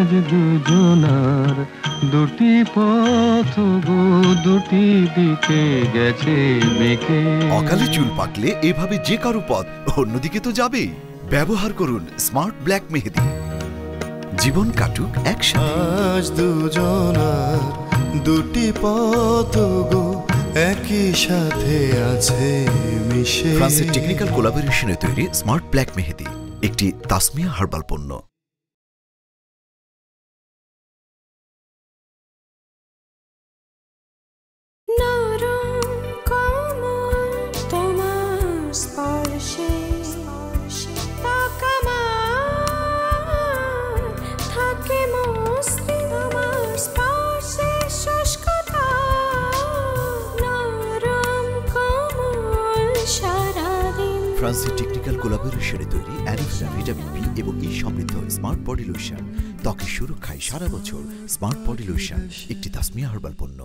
আজ দুজনার দুটি পথ গো দুটি দিকে গেছে বেঁকে। অকালে চুল পাকলে এভাবে যে কারো পথ অন্যদিকে তো যাবেই। ব্যবহার করুন স্মার্ট ব্ল্যাক মেহেদি, জীবন কাটুক একসাথে। আজ দুজনার দুটি পথ গো একই সাথে আছে মিশে। ফ্রান্সের টেকনিক্যাল কোলাবোরেশনে তৈরি স্মার্ট ব্ল্যাক মেহেদি একটি তাসমিয়া হার্বাল পণ্য। ফ্রান্সের টেকনিক্যাল কোলাবোরেশনে তৈরি অ্যালোভেরা, ভিটামিন বি এবং ই সমৃদ্ধ স্মার্ট বডি লোশন ত্বকের সুরক্ষায় সারা বছর। স্মার্ট বডি লোশন একটি তাসমিয়া হার্বাল পণ্য।